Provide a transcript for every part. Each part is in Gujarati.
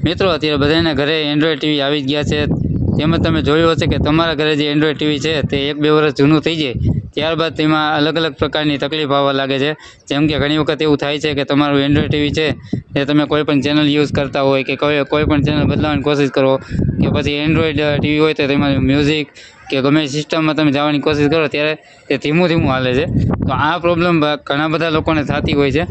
મિત્રો અત્યારે બધાના ઘરે એન્ડ્રોઈડ ટીવી આવી જ ગયા છે। તેમાં તમે જોયું હશે કે તમારા ઘરે જે એન્ડ્રોઈડ ટીવી છે તે 1-2 વર્ષ જૂનું થઈ જાય ત્યારબાદ તેમાં અલગ અલગ પ્રકારની તકલીફ આવવા લાગે છે। જેમ કે ઘણી વખત એવું થાય છે કે તમારું એન્ડ્રોઈડ ટીવી છે એ તમે કોઈ પણ ચેનલ યુઝ કરતા હોય કે કોઈ પણ ચેનલ બદલાવવાની કોશિશ કરો કે પછી એન્ડ્રોઈડ ટીવી હોય તો તેમાં મ્યુઝિક કે ગમે સિસ્ટમમાં તમે જવાની કોશિશ કરો ત્યારે તે ધીમું હાલે છે। તો આ પ્રોબ્લેમ ઘણા બધા લોકોને થતી હોય છે।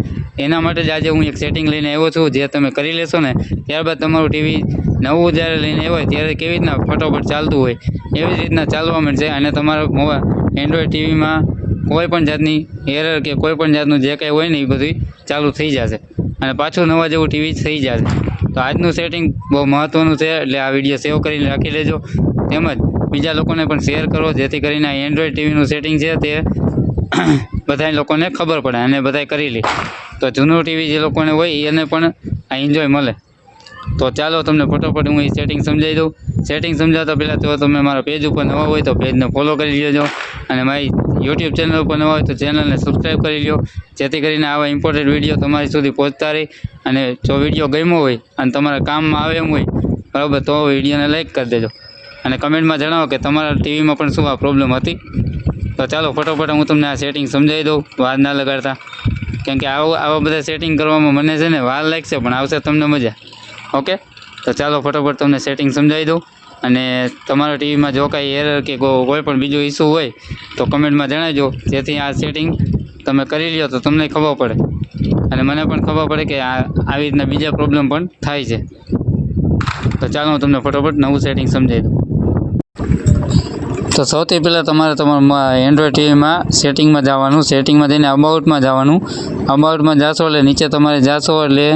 એના માટે જ આજે હું એક સેટિંગ લઈને આવ્યો છું, જે તમે કરી લેશો ને ત્યારબાદ તમારું ટીવી નવું જ્યારે લઈને આવ્યો હોય ત્યારે કેવી રીતના ફટોફટ ચાલતું હોય એવી રીતના ચાલવા માંડશે અને તમારો એન્ડ્રોઈડ ટીવીમાં કોઈ પણ જાતની એરર કે કોઈ પણ જાતનું જે કંઈ હોય ને એ બધું ચાલુ થઈ જશે અને પાછું નવા જેવું ટીવી થઈ જશે। તો આજનું સેટિંગ બહુ મહત્ત્વનું છે, એટલે આ વિડીયો સેવ કરીને રાખી લેજો, તેમજ બીજા લોકોને પણ શેર કરો જેથી કરીને આ એન્ડ્રોઈડ ટીવીનું સેટિંગ છે તે બધા લોકોને ખબર પડે અને બધાય કરી લે તો જૂનું ટીવી જે લોકોને હોય એને પણ આ એન્જોય મળે। તો ચાલો તમને ફટોફટ હું એ સેટિંગ સમજાવી દઉં। સેટિંગ સમજાવતા પહેલાં તો તમે મારા પેજ ઉપર નવા હોય તો પેજને ફોલો કરી લેજો અને મારી યુટ્યુબ ચેનલ ઉપર નવા હોય તો ચેનલને સબસ્ક્રાઈબ કરી લો, જેથી કરીને આવા ઇમ્પોર્ટન્ટ વિડીયો તમારી સુધી પહોંચતા રહે। અને જો વિડીયો ગમ્યો હોય અને તમારા કામમાં આવે એમ હોય બરાબર તો વિડીયોને લાઈક કરી દેજો અને કમેન્ટમાં જણાવો કે તમારા ટીવીમાં પણ શું આ પ્રોબ્લેમ હતી। તો ચાલો ફટોફટ હું તમને આ સેટિંગ સમજાવી દઉં વાર ના લગાડતા, કેમ કે આવા બધા સેટિંગ કરવામાં મને છે ને વાર લાગશે પણ આવશે તમને મજા। ઓકે, તો ચાલો ફટોફટ તમને સેટિંગ સમજાવી દઉં અને તમારા ટીવીમાં જો કાંઈ એરર કે કોઈ પણ બીજો ઇસ્યુ હોય તો કમેન્ટમાં જણાવજો, જેથી આ સેટિંગ તમે કરી લ્યો તો તમને ખબર પડે અને મને પણ ખબર પડે કે આવી રીતના બીજા પ્રોબ્લેમ પણ થાય છે। તો ચાલો હું તમને ફટોફટ નવું સેટિંગ સમજાવી દઉં। તો સૌથી પહેલાં તમારા એન્ડ્રોઈડ ટીવીમાં સેટિંગમાં જવાનું, સેટિંગમાં જઈને અબાઉટમાં જવાનું। અબાઉટમાં જાશો એટલે નીચે તમારે જાશો એટલે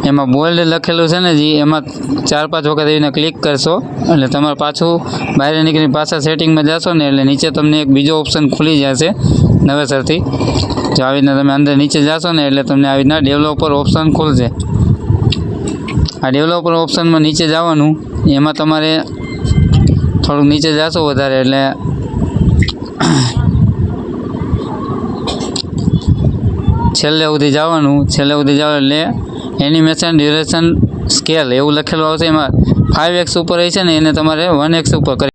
એમાં બોલ્ડ લખેલું છે ને એમાં 4-5 વખત એને ક્લિક કરશો એટલે તમારે પાછું બહાર નીકળી પાછા સેટિંગમાં જાશો ને એટલે નીચે તમને એક બીજો ઓપ્શન ખુલી જશે નવેસરથી। જો આવી રીતના તમે અંદર નીચે જાશો ને એટલે તમને આવી રીતના ડેવલપર ઓપ્શન ખુલશે। આ ડેવલપર ઓપ્શનમાં નીચે જવાનું, એમાં તમારે થોડુંક નીચે જાશો વધારે એટલે છેલ્લે સુધી જવાનું। છેલ્લે સુધી જાવ એટલે એનિમેશન ડ્યુરેશન સ્કેલ એવું લખેલું આવશે, એમાં 5x ઉપર હોય છે ને એને તમારે 1x ઉપર કરી